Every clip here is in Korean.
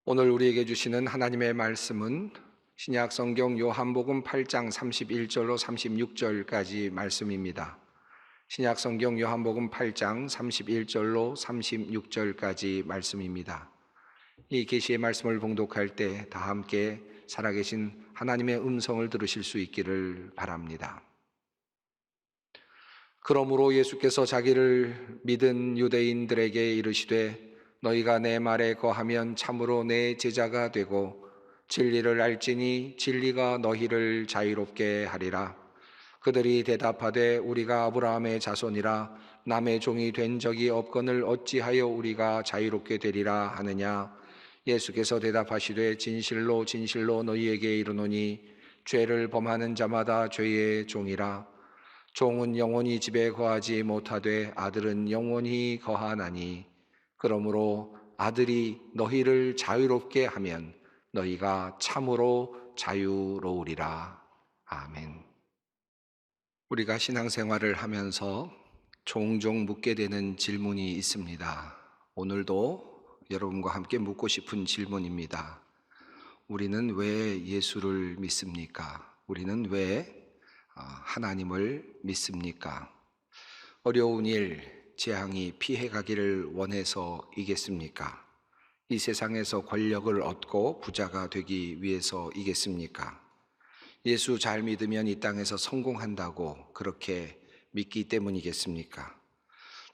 오늘 우리에게 주시는 하나님의 말씀은 신약 성경 요한복음 8장 31절로 36절까지 말씀입니다. 신약 성경 요한복음 8장 31절로 36절까지 말씀입니다. 이 계시의 말씀을 봉독할 때 다 함께 살아계신 하나님의 음성을 들으실 수 있기를 바랍니다. 그러므로 예수께서 자기를 믿은 유대인들에게 이르시되 너희가 내 말에 거하면 참으로 내 제자가 되고 진리를 알지니 진리가 너희를 자유롭게 하리라. 그들이 대답하되 우리가 아브라함의 자손이라 남의 종이 된 적이 없거늘 어찌하여 우리가 자유롭게 되리라 하느냐. 예수께서 대답하시되 진실로 진실로 너희에게 이르노니 죄를 범하는 자마다 죄의 종이라. 종은 영원히 집에 거하지 못하되 아들은 영원히 거하나니 그러므로 아들이 너희를 자유롭게 하면 너희가 참으로 자유로우리라. 아멘. 우리가 신앙생활을 하면서 종종 묻게 되는 질문이 있습니다. 오늘도 여러분과 함께 묻고 싶은 질문입니다. 우리는 왜 예수를 믿습니까? 우리는 왜 하나님을 믿습니까? 어려운 일, 재앙이 피해가기를 원해서이겠습니까? 이 세상에서 권력을 얻고 부자가 되기 위해서이겠습니까? 예수 잘 믿으면 이 땅에서 성공한다고 그렇게 믿기 때문이겠습니까?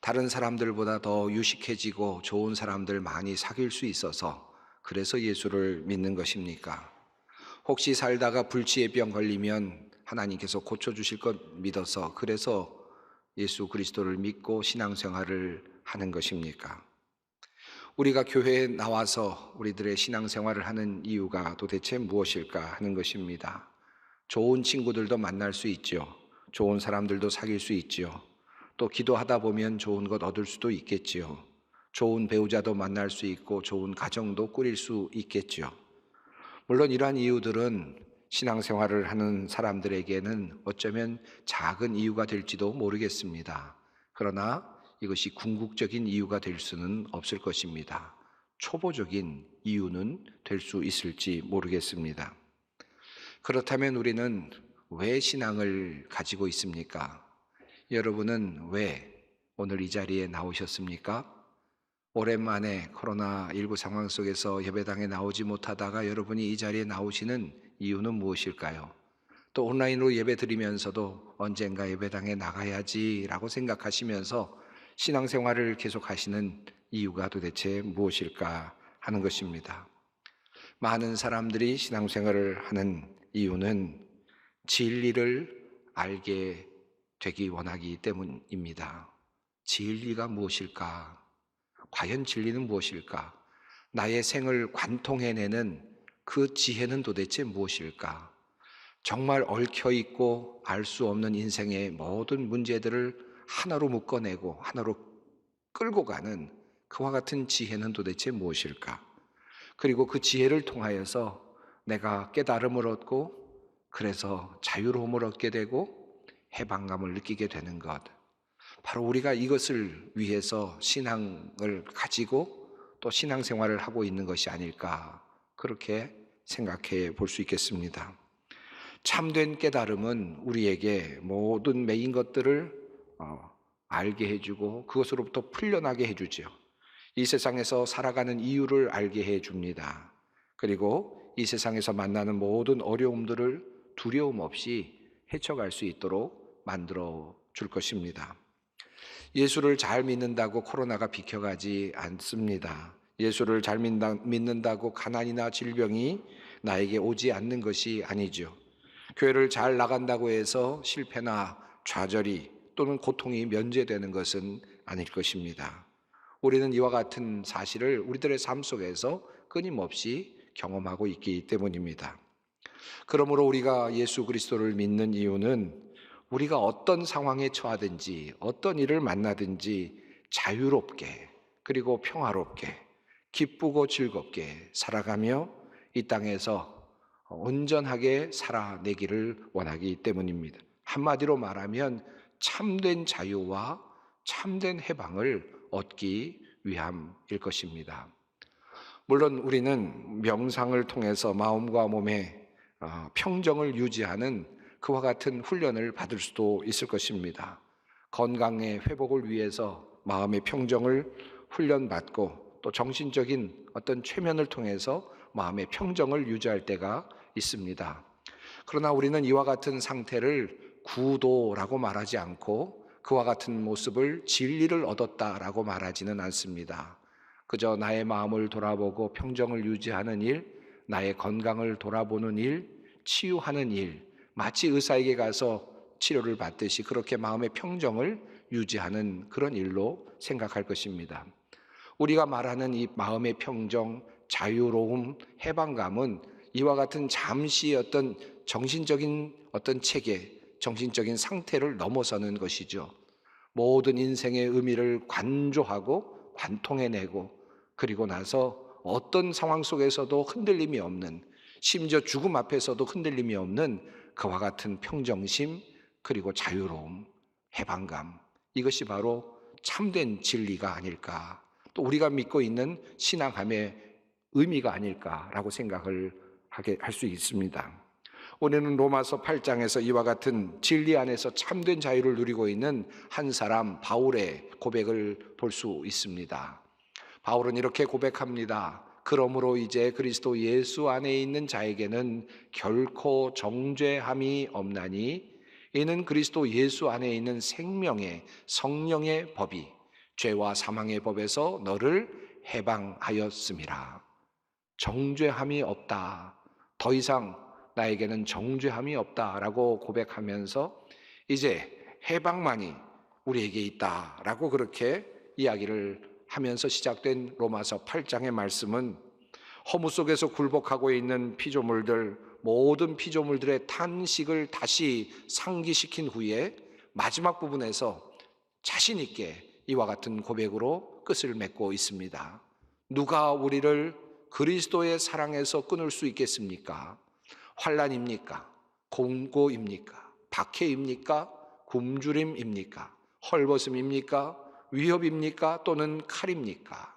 다른 사람들보다 더 유식해지고 좋은 사람들 많이 사귈 수 있어서 그래서 예수를 믿는 것입니까? 혹시 살다가 불치의 병 걸리면 하나님께서 고쳐주실 것 믿어서 그래서 예수 그리스도를 믿고 신앙생활을 하는 것입니까? 우리가 교회에 나와서 우리들의 신앙생활을 하는 이유가 도대체 무엇일까 하는 것입니다. 좋은 친구들도 만날 수 있죠. 좋은 사람들도 사귈 수 있죠. 또 기도하다 보면 좋은 것 얻을 수도 있겠지요. 좋은 배우자도 만날 수 있고 좋은 가정도 꾸릴 수 있겠죠. 물론 이러한 이유들은 신앙생활을 하는 사람들에게는 어쩌면 작은 이유가 될지도 모르겠습니다. 그러나 이것이 궁극적인 이유가 될 수는 없을 것입니다. 초보적인 이유는 될 수 있을지 모르겠습니다. 그렇다면 우리는 왜 신앙을 가지고 있습니까? 여러분은 왜 오늘 이 자리에 나오셨습니까? 오랜만에 코로나19 상황 속에서 예배당에 나오지 못하다가 여러분이 이 자리에 나오시는 이유는 무엇일까요? 또 온라인으로 예배 드리면서도 언젠가 예배당에 나가야지라고 생각하시면서 신앙생활을 계속하시는 이유가 도대체 무엇일까 하는 것입니다. 많은 사람들이 신앙생활을 하는 이유는 진리를 알게 되기 원하기 때문입니다. 진리가 무엇일까? 과연 진리는 무엇일까? 나의 생을 관통해내는 그 지혜는 도대체 무엇일까? 정말 얽혀있고 알 수 없는 인생의 모든 문제들을 하나로 묶어내고 하나로 끌고 가는 그와 같은 지혜는 도대체 무엇일까? 그리고 그 지혜를 통하여서 내가 깨달음을 얻고 그래서 자유로움을 얻게 되고 해방감을 느끼게 되는 것. 바로 우리가 이것을 위해서 신앙을 가지고 또 신앙생활을 하고 있는 것이 아닐까 그렇게 생각해 볼 수 있겠습니다. 참된 깨달음은 우리에게 모든 매인 것들을 알게 해주고 그것으로부터 풀려나게 해주죠. 이 세상에서 살아가는 이유를 알게 해줍니다. 그리고 이 세상에서 만나는 모든 어려움들을 두려움 없이 헤쳐갈 수 있도록 만들어 줄 것입니다. 예수를 잘 믿는다고 코로나가 비켜가지 않습니다. 예수를 잘 믿는다고 가난이나 질병이 나에게 오지 않는 것이 아니죠. 교회를 잘 나간다고 해서 실패나 좌절이 또는 고통이 면제되는 것은 아닐 것입니다. 우리는 이와 같은 사실을 우리들의 삶 속에서 끊임없이 경험하고 있기 때문입니다. 그러므로 우리가 예수 그리스도를 믿는 이유는 우리가 어떤 상황에 처하든지 어떤 일을 만나든지 자유롭게 그리고 평화롭게 기쁘고 즐겁게 살아가며 이 땅에서 온전하게 살아내기를 원하기 때문입니다. 한마디로 말하면 참된 자유와 참된 해방을 얻기 위함일 것입니다. 물론 우리는 명상을 통해서 마음과 몸의 평정을 유지하는 그와 같은 훈련을 받을 수도 있을 것입니다. 건강의 회복을 위해서 마음의 평정을 훈련받고 또 정신적인 어떤 최면을 통해서 마음의 평정을 유지할 때가 있습니다. 그러나 우리는 이와 같은 상태를 구도라고 말하지 않고 그와 같은 모습을 진리를 얻었다라고 말하지는 않습니다. 그저 나의 마음을 돌아보고 평정을 유지하는 일, 나의 건강을 돌아보는 일, 치유하는 일, 마치 의사에게 가서 치료를 받듯이 그렇게 마음의 평정을 유지하는 그런 일로 생각할 것입니다. 우리가 말하는 이 마음의 평정, 자유로움, 해방감은 이와 같은 잠시의 어떤 정신적인 어떤 체계, 정신적인 상태를 넘어서는 것이죠. 모든 인생의 의미를 관조하고 관통해내고 그리고 나서 어떤 상황 속에서도 흔들림이 없는, 심지어 죽음 앞에서도 흔들림이 없는 그와 같은 평정심, 그리고 자유로움, 해방감, 이것이 바로 참된 진리가 아닐까, 또 우리가 믿고 있는 신앙함의 의미가 아닐까라고 생각을 하게 할 수 있습니다. 오늘은 로마서 8장에서 이와 같은 진리 안에서 참된 자유를 누리고 있는 한 사람 바울의 고백을 볼 수 있습니다. 바울은 이렇게 고백합니다. 그러므로 이제 그리스도 예수 안에 있는 자에게는 결코 정죄함이 없나니 이는 그리스도 예수 안에 있는 생명의 성령의 법이 죄와 사망의 법에서 너를 해방하였음이라. 정죄함이 없다. 더 이상 나에게는 정죄함이 없다라고 고백하면서 이제 해방만이 우리에게 있다라고 그렇게 이야기를 하면서 시작된 로마서 8장의 말씀은 허무 속에서 굴복하고 있는 피조물들, 모든 피조물들의 탄식을 다시 상기시킨 후에 마지막 부분에서 자신 있게 이와 같은 고백으로 끝을 맺고 있습니다. 누가 우리를 그리스도의 사랑에서 끊을 수 있겠습니까? 환난입니까? 공고입니까? 박해입니까? 굶주림입니까? 헐벗음입니까? 위협입니까? 또는 칼입니까?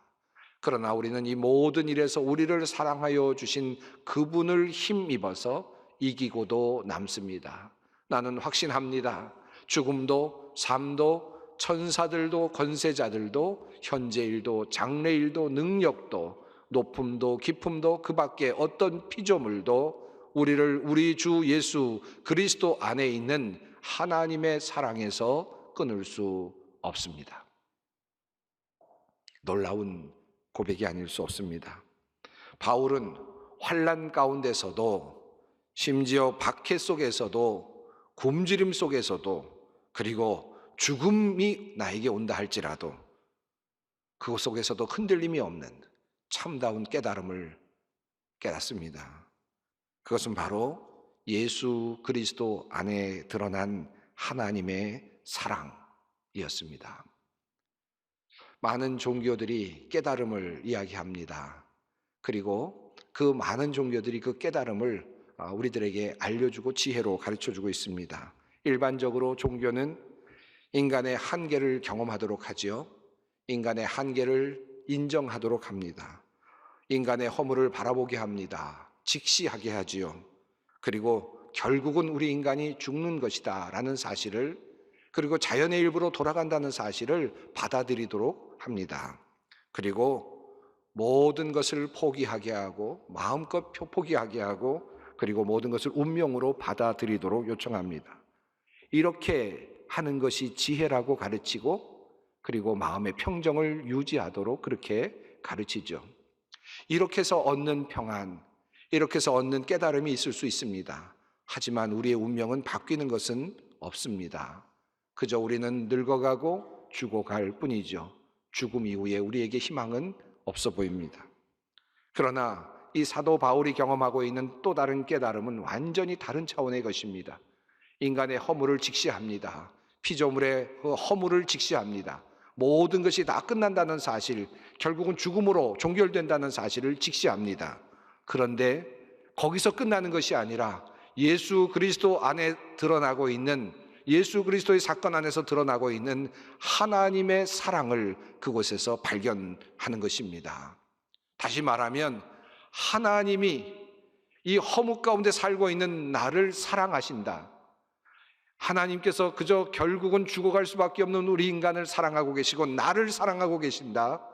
그러나 우리는 이 모든 일에서 우리를 사랑하여 주신 그분을 힘입어서 이기고도 남습니다. 나는 확신합니다. 죽음도 삶도 천사들도 권세자들도 현재일도 장래일도 능력도 높음도 깊음도 그 밖에 어떤 피조물도 우리를 우리 주 예수 그리스도 안에 있는 하나님의 사랑에서 끊을 수 없습니다. 놀라운 고백이 아닐 수 없습니다. 바울은 환난 가운데서도 심지어 박해 속에서도 굶주림 속에서도 그리고 죽음이 나에게 온다 할지라도 그것 속에서도 흔들림이 없는 참다운 깨달음을 깨닫습니다. 그것은 바로 예수 그리스도 안에 드러난 하나님의 사랑이었습니다. 많은 종교들이 깨달음을 이야기합니다. 그리고 그 많은 종교들이 그 깨달음을 우리들에게 알려주고 지혜로 가르쳐주고 있습니다. 일반적으로 종교는 인간의 한계를 경험하도록 하지요. 인간의 한계를 인정하도록 합니다. 인간의 허물을 바라보게 합니다. 직시하게 하지요. 그리고 결국은 우리 인간이 죽는 것이다 라는 사실을, 그리고 자연의 일부로 돌아간다는 사실을 받아들이도록 합니다. 그리고 모든 것을 포기하게 하고 마음껏 포기하게 하고 그리고 모든 것을 운명으로 받아들이도록 요청합니다. 이렇게 하는 것이 지혜라고 가르치고 그리고 마음의 평정을 유지하도록 그렇게 가르치죠. 이렇게 해서 얻는 평안, 이렇게 해서 얻는 깨달음이 있을 수 있습니다. 하지만 우리의 운명은 바뀌는 것은 없습니다. 그저 우리는 늙어가고 죽어갈 뿐이죠. 죽음 이후에 우리에게 희망은 없어 보입니다. 그러나 이 사도 바울이 경험하고 있는 또 다른 깨달음은 완전히 다른 차원의 것입니다. 인간의 허물을 직시합니다. 피조물의 허물을 직시합니다. 모든 것이 다 끝난다는 사실, 결국은 죽음으로 종결된다는 사실을 직시합니다. 그런데 거기서 끝나는 것이 아니라 예수 그리스도 안에 드러나고 있는, 예수 그리스도의 사건 안에서 드러나고 있는 하나님의 사랑을 그곳에서 발견하는 것입니다. 다시 말하면 하나님이 이 허무 가운데 살고 있는 나를 사랑하신다. 하나님께서 그저 결국은 죽어갈 수밖에 없는 우리 인간을 사랑하고 계시고 나를 사랑하고 계신다.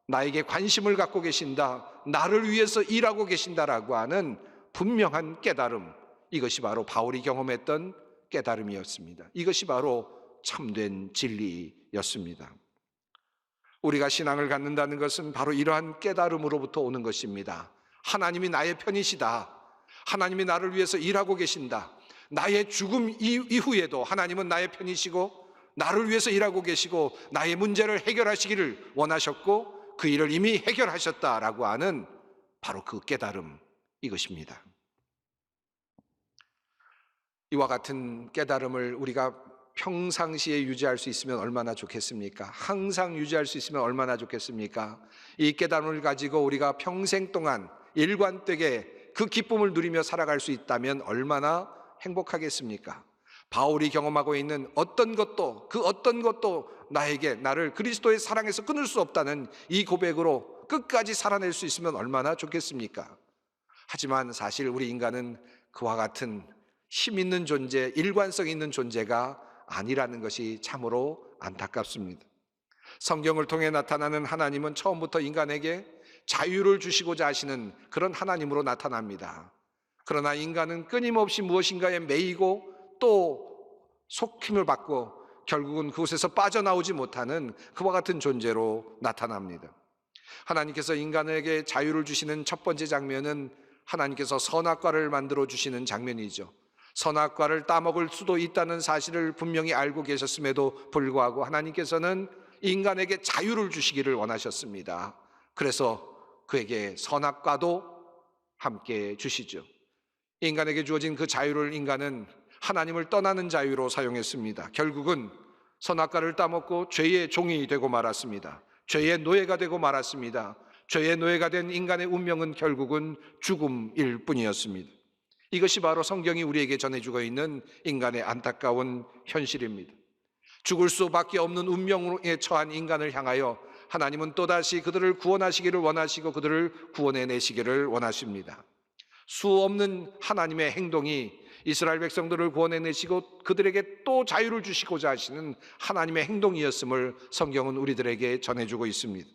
나에게 관심을 갖고 계신다. 나를 위해서 일하고 계신다라고 하는 분명한 깨달음, 이것이 바로 바울이 경험했던 깨달음이었습니다. 이것이 바로 참된 진리였습니다. 우리가 신앙을 갖는다는 것은 바로 이러한 깨달음으로부터 오는 것입니다. 하나님이 나의 편이시다. 하나님이 나를 위해서 일하고 계신다. 나의 죽음 이후에도 하나님은 나의 편이시고 나를 위해서 일하고 계시고 나의 문제를 해결하시기를 원하셨고 그 일을 이미 해결하셨다라고 하는 바로 그 깨달음, 이것입니다. 이와 같은 깨달음을 우리가 평상시에 유지할 수 있으면 얼마나 좋겠습니까? 항상 유지할 수 있으면 얼마나 좋겠습니까? 이 깨달음을 가지고 우리가 평생 동안 일관되게 그 기쁨을 누리며 살아갈 수 있다면 얼마나 행복하겠습니까? 바울이 경험하고 있는 어떤 것도 나를 그리스도의 사랑에서 끊을 수 없다는 이 고백으로 끝까지 살아낼 수 있으면 얼마나 좋겠습니까? 하지만 사실 우리 인간은 그와 같은 힘 있는 존재, 일관성 있는 존재가 아니라는 것이 참으로 안타깝습니다. 성경을 통해 나타나는 하나님은 처음부터 인간에게 자유를 주시고자 하시는 그런 하나님으로 나타납니다. 그러나 인간은 끊임없이 무엇인가에 매이고 또 속힘을 받고 결국은 그곳에서 빠져나오지 못하는 그와 같은 존재로 나타납니다. 하나님께서 인간에게 자유를 주시는 첫 번째 장면은 하나님께서 선악과를 만들어 주시는 장면이죠. 선악과를 따먹을 수도 있다는 사실을 분명히 알고 계셨음에도 불구하고 하나님께서는 인간에게 자유를 주시기를 원하셨습니다. 그래서 그에게 선악과도 함께 주시죠. 인간에게 주어진 그 자유를 인간은 하나님을 떠나는 자유로 사용했습니다. 결국은 선악과를 따먹고 죄의 종이 되고 말았습니다. 죄의 노예가 되고 말았습니다. 죄의 노예가 된 인간의 운명은 결국은 죽음일 뿐이었습니다. 이것이 바로 성경이 우리에게 전해주고 있는 인간의 안타까운 현실입니다. 죽을 수밖에 없는 운명에 처한 인간을 향하여 하나님은 또다시 그들을 구원하시기를 원하시고 그들을 구원해내시기를 원하십니다. 수 없는 하나님의 행동이 이스라엘 백성들을 구원해내시고 그들에게 또 자유를 주시고자 하시는 하나님의 행동이었음을 성경은 우리들에게 전해주고 있습니다.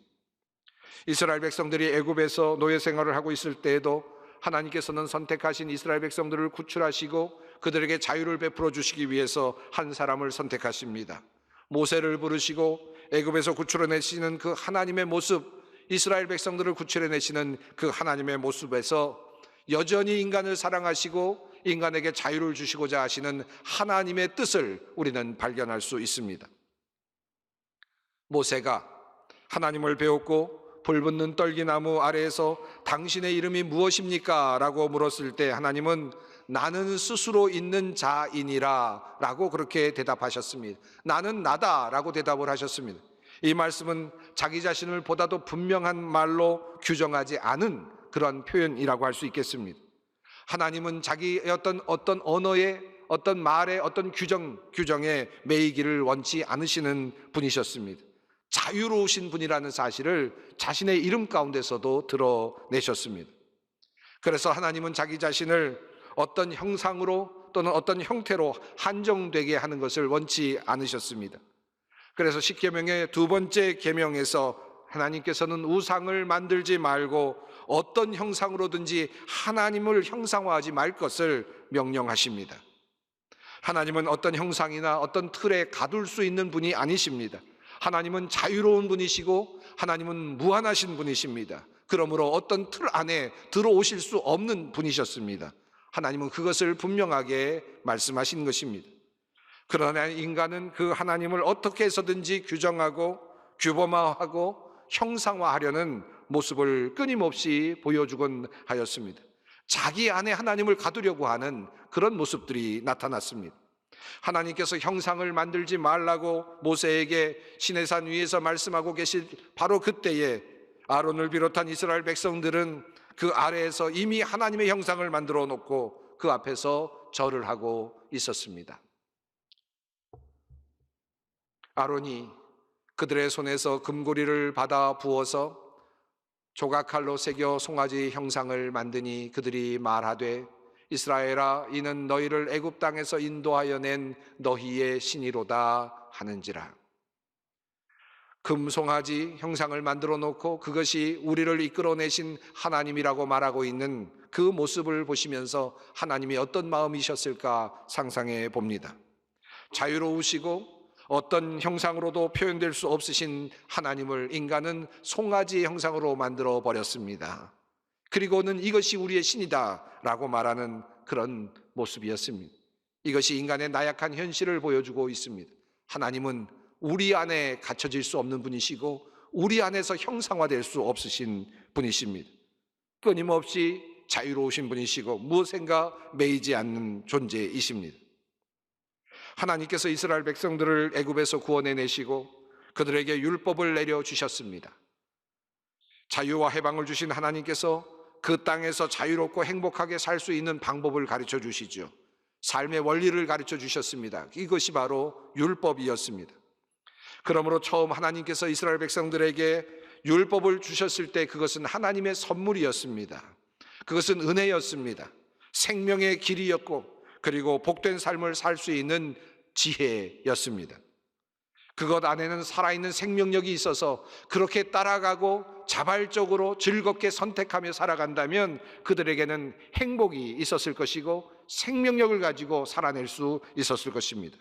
이스라엘 백성들이 애굽에서 노예 생활을 하고 있을 때에도 하나님께서는 선택하신 이스라엘 백성들을 구출하시고 그들에게 자유를 베풀어 주시기 위해서 한 사람을 선택하십니다. 모세를 부르시고 애굽에서 구출해내시는 그 하나님의 모습, 이스라엘 백성들을 구출해내시는 그 하나님의 모습에서 여전히 인간을 사랑하시고 인간에게 자유를 주시고자 하시는 하나님의 뜻을 우리는 발견할 수 있습니다. 모세가 하나님을 배웠고 불붙는 떨기나무 아래에서 당신의 이름이 무엇입니까? 라고 물었을 때 하나님은 나는 스스로 있는 자이니라 라고 그렇게 대답하셨습니다. 나는 나다 라고 대답을 하셨습니다. 이 말씀은 자기 자신을 보다도 분명한 말로 규정하지 않은 그런 표현이라고 할 수 있겠습니다. 하나님은 자기의 어떤 언어에 어떤 말에 어떤 규정에 매이기를 원치 않으시는 분이셨습니다. 자유로우신 분이라는 사실을 자신의 이름 가운데서도 드러내셨습니다. 그래서 하나님은 자기 자신을 어떤 형상으로 또는 어떤 형태로 한정되게 하는 것을 원치 않으셨습니다. 그래서 십계명의 두 번째 계명에서 하나님께서는 우상을 만들지 말고 어떤 형상으로든지 하나님을 형상화하지 말 것을 명령하십니다. 하나님은 어떤 형상이나 어떤 틀에 가둘 수 있는 분이 아니십니다. 하나님은 자유로운 분이시고 하나님은 무한하신 분이십니다. 그러므로 어떤 틀 안에 들어오실 수 없는 분이셨습니다. 하나님은 그것을 분명하게 말씀하신 것입니다. 그러나 인간은 그 하나님을 어떻게 해서든지 규정하고 규범화하고 형상화하려는 모습을 끊임없이 보여주곤 하였습니다. 자기 안에 하나님을 가두려고 하는 그런 모습들이 나타났습니다. 하나님께서 형상을 만들지 말라고 모세에게 시내산 위에서 말씀하고 계실 바로 그때에 아론을 비롯한 이스라엘 백성들은 그 아래에서 이미 하나님의 형상을 만들어 놓고 그 앞에서 절을 하고 있었습니다. 아론이 그들의 손에서 금고리를 받아 부어서 조각칼로 새겨 송아지 형상을 만드니 그들이 말하되 이스라엘아 이는 너희를 애굽 땅에서 인도하여 낸 너희의 신이로다 하는지라. 금송아지 형상을 만들어 놓고 그것이 우리를 이끌어내신 하나님이라고 말하고 있는 그 모습을 보시면서 하나님이 어떤 마음이셨을까 상상해 봅니다. 자유로우시고 어떤 형상으로도 표현될 수 없으신 하나님을 인간은 송아지의 형상으로 만들어 버렸습니다. 그리고는 이것이 우리의 신이다 라고 말하는 그런 모습이었습니다. 이것이 인간의 나약한 현실을 보여주고 있습니다. 하나님은 우리 안에 갇혀질 수 없는 분이시고 우리 안에서 형상화될 수 없으신 분이십니다. 끊임없이 자유로우신 분이시고 무엇인가 매이지 않는 존재이십니다. 하나님께서 이스라엘 백성들을 애굽에서 구원해내시고 그들에게 율법을 내려주셨습니다. 자유와 해방을 주신 하나님께서 그 땅에서 자유롭고 행복하게 살 수 있는 방법을 가르쳐 주시죠. 삶의 원리를 가르쳐 주셨습니다. 이것이 바로 율법이었습니다. 그러므로 처음 하나님께서 이스라엘 백성들에게 율법을 주셨을 때 그것은 하나님의 선물이었습니다. 그것은 은혜였습니다. 생명의 길이었고 그리고 복된 삶을 살 수 있는 지혜였습니다. 그것 안에는 살아있는 생명력이 있어서 그렇게 따라가고 자발적으로 즐겁게 선택하며 살아간다면 그들에게는 행복이 있었을 것이고 생명력을 가지고 살아낼 수 있었을 것입니다.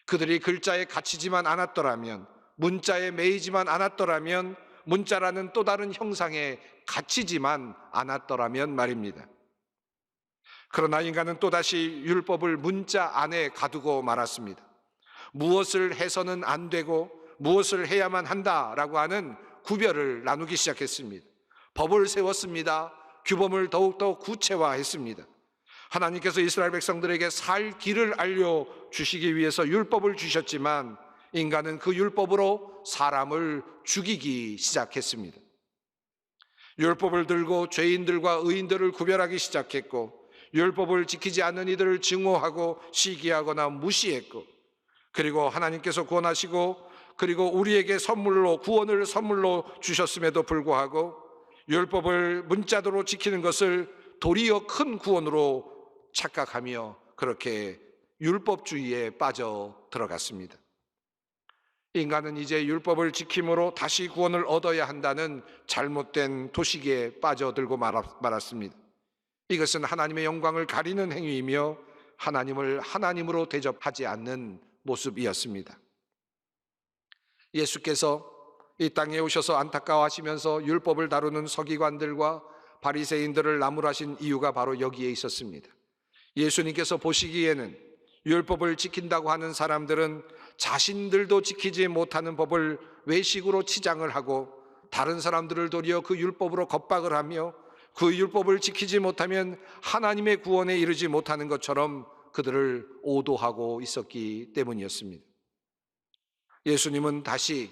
그들이 글자에 갇히지만 않았더라면, 문자에 매이지만 않았더라면, 문자라는 또 다른 형상에 갇히지만 않았더라면 말입니다. 그러나 인간은 또다시 율법을 문자 안에 가두고 말았습니다. 무엇을 해서는 안 되고 무엇을 해야만 한다라고 하는 구별을 나누기 시작했습니다. 법을 세웠습니다. 규범을 더욱더 구체화했습니다. 하나님께서 이스라엘 백성들에게 살 길을 알려주시기 위해서 율법을 주셨지만 인간은 그 율법으로 사람을 죽이기 시작했습니다. 율법을 들고 죄인들과 의인들을 구별하기 시작했고 율법을 지키지 않는 이들을 증오하고 시기하거나 무시했고 그리고 하나님께서 구원하시고 그리고 우리에게 구원을 선물로 주셨음에도 불구하고 율법을 문자도로 지키는 것을 도리어 큰 구원으로 착각하며 그렇게 율법주의에 빠져 들어갔습니다. 인간은 이제 율법을 지킴으로 다시 구원을 얻어야 한다는 잘못된 도식에 빠져들고 말았습니다. 이것은 하나님의 영광을 가리는 행위이며 하나님을 하나님으로 대접하지 않는 모습이었습니다. 예수께서 이 땅에 오셔서 안타까워하시면서 율법을 다루는 서기관들과 바리새인들을 나무라신 이유가 바로 여기에 있었습니다. 예수님께서 보시기에는 율법을 지킨다고 하는 사람들은 자신들도 지키지 못하는 법을 외식으로 치장을 하고 다른 사람들을 도리어 그 율법으로 겁박을 하며 그 율법을 지키지 못하면 하나님의 구원에 이르지 못하는 것처럼 그들을 오도하고 있었기 때문이었습니다. 예수님은 다시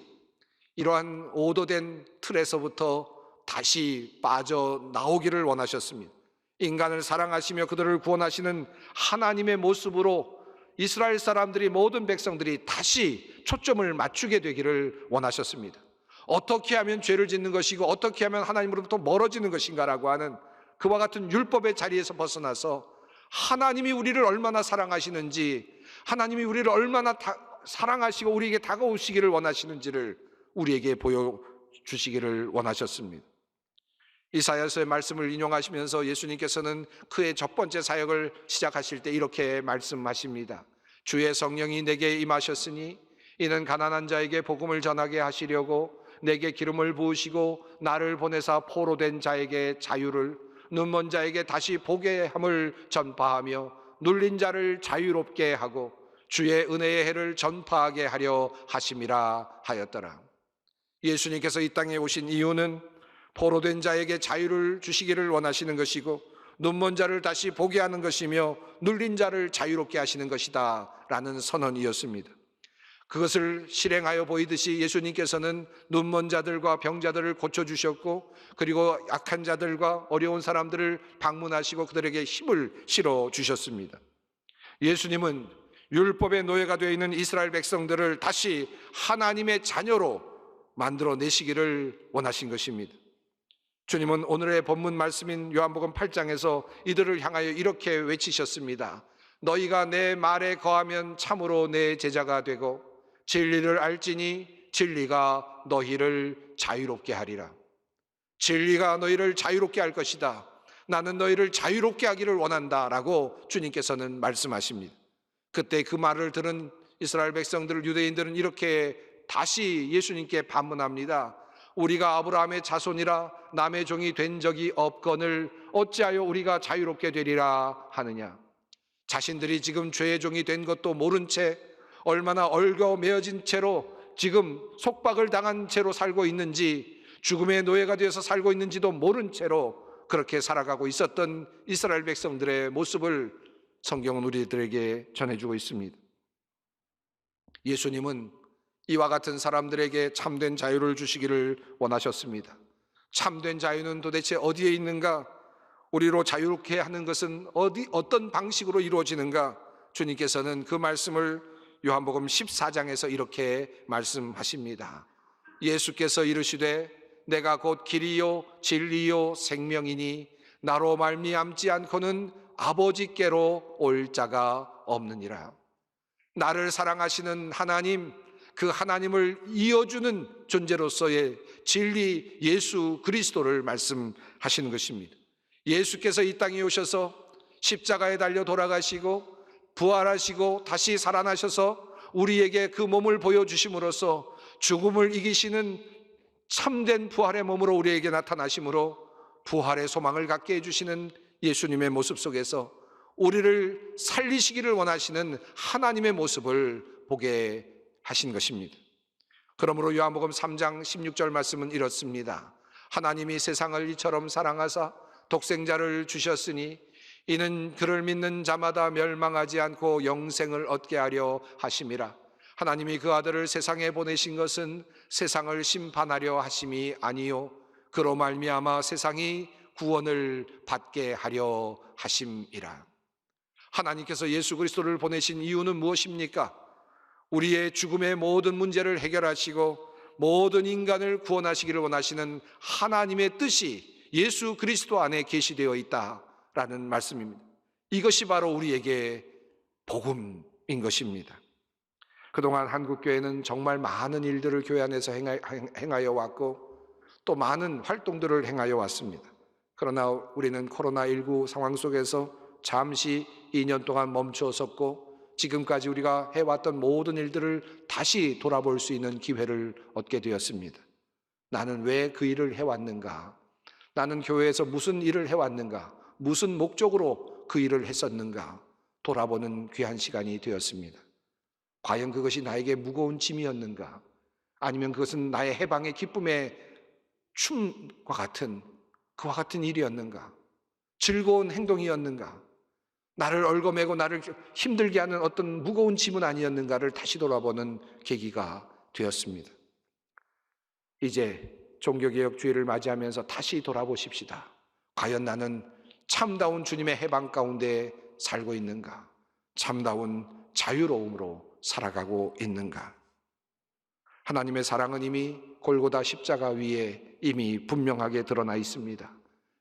이러한 오도된 틀에서부터 다시 빠져나오기를 원하셨습니다. 인간을 사랑하시며 그들을 구원하시는 하나님의 모습으로 이스라엘 사람들이 모든 백성들이 다시 초점을 맞추게 되기를 원하셨습니다. 어떻게 하면 죄를 짓는 것이고 어떻게 하면 하나님으로부터 멀어지는 것인가라고 하는 그와 같은 율법의 자리에서 벗어나서 하나님이 우리를 얼마나 사랑하시는지 하나님이 우리를 얼마나 사랑하시고 우리에게 다가오시기를 원하시는지를 우리에게 보여주시기를 원하셨습니다. 이사야서의 말씀을 인용하시면서 예수님께서는 그의 첫 번째 사역을 시작하실 때 이렇게 말씀하십니다. 주의 성령이 내게 임하셨으니 이는 가난한 자에게 복음을 전하게 하시려고 내게 기름을 부으시고 나를 보내사 포로된 자에게 자유를 눈먼 자에게 다시 보게 함을 전파하며 눌린 자를 자유롭게 하고 주의 은혜의 해를 전파하게 하려 하심이라 하였더라. 예수님께서 이 땅에 오신 이유는 포로된 자에게 자유를 주시기를 원하시는 것이고 눈먼 자를 다시 보게 하는 것이며 눌린 자를 자유롭게 하시는 것이다 라는 선언이었습니다. 그것을 실행하여 보이듯이 예수님께서는 눈먼 자들과 병자들을 고쳐주셨고 그리고 약한 자들과 어려운 사람들을 방문하시고 그들에게 힘을 실어주셨습니다. 예수님은 율법의 노예가 되어 있는 이스라엘 백성들을 다시 하나님의 자녀로 만들어내시기를 원하신 것입니다. 주님은 오늘의 본문 말씀인 요한복음 8장에서 이들을 향하여 이렇게 외치셨습니다. 너희가 내 말에 거하면 참으로 내 제자가 되고 진리를 알지니 진리가 너희를 자유롭게 하리라. 진리가 너희를 자유롭게 할 것이다. 나는 너희를 자유롭게 하기를 원한다 라고 주님께서는 말씀하십니다. 그때 그 말을 들은 이스라엘 백성들, 유대인들은 이렇게 다시 예수님께 반문합니다. 우리가 아브라함의 자손이라 남의 종이 된 적이 없거늘 어찌하여 우리가 자유롭게 되리라 하느냐. 자신들이 지금 죄의 종이 된 것도 모른 채 얼마나 얽어매어진 채로 지금 속박을 당한 채로 살고 있는지, 죽음의 노예가 되어서 살고 있는지도 모른 채로 그렇게 살아가고 있었던 이스라엘 백성들의 모습을 성경은 우리들에게 전해주고 있습니다. 예수님은 이와 같은 사람들에게 참된 자유를 주시기를 원하셨습니다. 참된 자유는 도대체 어디에 있는가? 우리로 자유롭게 하는 것은 어떤 방식으로 이루어지는가? 주님께서는 그 말씀을 요한복음 14장에서 이렇게 말씀하십니다. 예수께서 이르시되 내가 곧 길이요 진리요 생명이니 나로 말미암지 않고는 아버지께로 올 자가 없느니라. 나를 사랑하시는 하나님, 그 하나님을 이어주는 존재로서의 진리 예수 그리스도를 말씀하시는 것입니다. 예수께서 이 땅에 오셔서 십자가에 달려 돌아가시고 부활하시고 다시 살아나셔서 우리에게 그 몸을 보여주심으로써 죽음을 이기시는 참된 부활의 몸으로 우리에게 나타나심으로 부활의 소망을 갖게 해주시는 예수님의 모습 속에서 우리를 살리시기를 원하시는 하나님의 모습을 보게 하신 것입니다. 그러므로 요한복음 3장 16절 말씀은 이렇습니다. 하나님이 세상을 이처럼 사랑하사 독생자를 주셨으니 이는 그를 믿는 자마다 멸망하지 않고 영생을 얻게 하려 하심이라. 하나님이 그 아들을 세상에 보내신 것은 세상을 심판하려 하심이 아니요 그로 말미암아 세상이 구원을 받게 하려 하심이라. 하나님께서 예수 그리스도를 보내신 이유는 무엇입니까? 우리의 죽음의 모든 문제를 해결하시고 모든 인간을 구원하시기를 원하시는 하나님의 뜻이 예수 그리스도 안에 계시되어 있다라는 말씀입니다. 이것이 바로 우리에게 복음인 것입니다. 그동안 한국교회는 정말 많은 일들을 교회 안에서 행하여 왔고 또 많은 활동들을 행하여 왔습니다. 그러나 우리는 코로나19 상황 속에서 잠시 2년 동안 멈추었었고 지금까지 우리가 해왔던 모든 일들을 다시 돌아볼 수 있는 기회를 얻게 되었습니다. 나는 왜 그 일을 해왔는가? 나는 교회에서 무슨 일을 해왔는가? 무슨 목적으로 그 일을 했었는가? 돌아보는 귀한 시간이 되었습니다. 과연 그것이 나에게 무거운 짐이었는가? 아니면 그것은 나의 해방의 기쁨의 춤과 같은 그와 같은 일이었는가? 즐거운 행동이었는가? 나를 얽어매고 나를 힘들게 하는 어떤 무거운 짐은 아니었는가를 다시 돌아보는 계기가 되었습니다. 이제 종교개혁 주일을 맞이하면서 다시 돌아보십시다. 과연 나는 참다운 주님의 해방 가운데 살고 있는가? 참다운 자유로움으로 살아가고 있는가? 하나님의 사랑은 이미 골고다 십자가 위에 이미 분명하게 드러나 있습니다.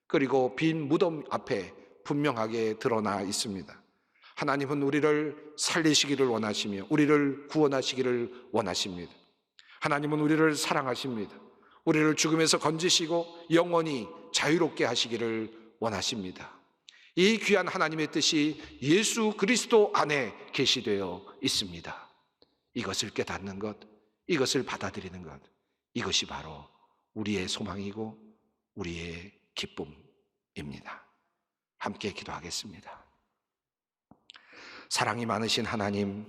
그리고 빈 무덤 앞에 분명하게 드러나 있습니다. 하나님은 우리를 살리시기를 원하시며 우리를 구원하시기를 원하십니다. 하나님은 우리를 사랑하십니다. 우리를 죽음에서 건지시고 영원히 자유롭게 하시기를 원하십니다. 이 귀한 하나님의 뜻이 예수 그리스도 안에 계시되어 있습니다. 이것을 깨닫는 것, 이것을 받아들이는 것, 이것이 바로 우리의 소망이고 우리의 기쁨입니다. 함께 기도하겠습니다. 사랑이 많으신 하나님,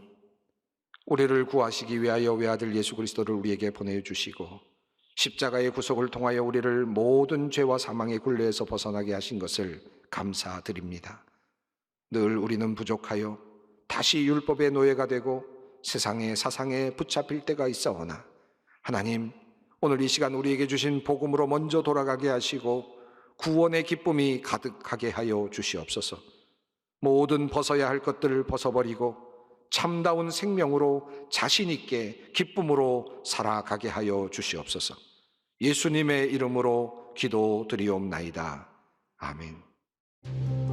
우리를 구하시기 위하여 외아들 예수 그리스도를 우리에게 보내주시고 십자가의 구속을 통하여 우리를 모든 죄와 사망의 굴레에서 벗어나게 하신 것을 감사드립니다. 늘 우리는 부족하여 다시 율법의 노예가 되고 세상의 사상에 붙잡힐 때가 있사오나 하나님, 오늘 이 시간 우리에게 주신 복음으로 먼저 돌아가게 하시고 구원의 기쁨이 가득하게 하여 주시옵소서. 모든 벗어야 할 것들을 벗어버리고 참다운 생명으로 자신 있게 기쁨으로 살아가게 하여 주시옵소서. 예수님의 이름으로 기도드리옵나이다. 아멘.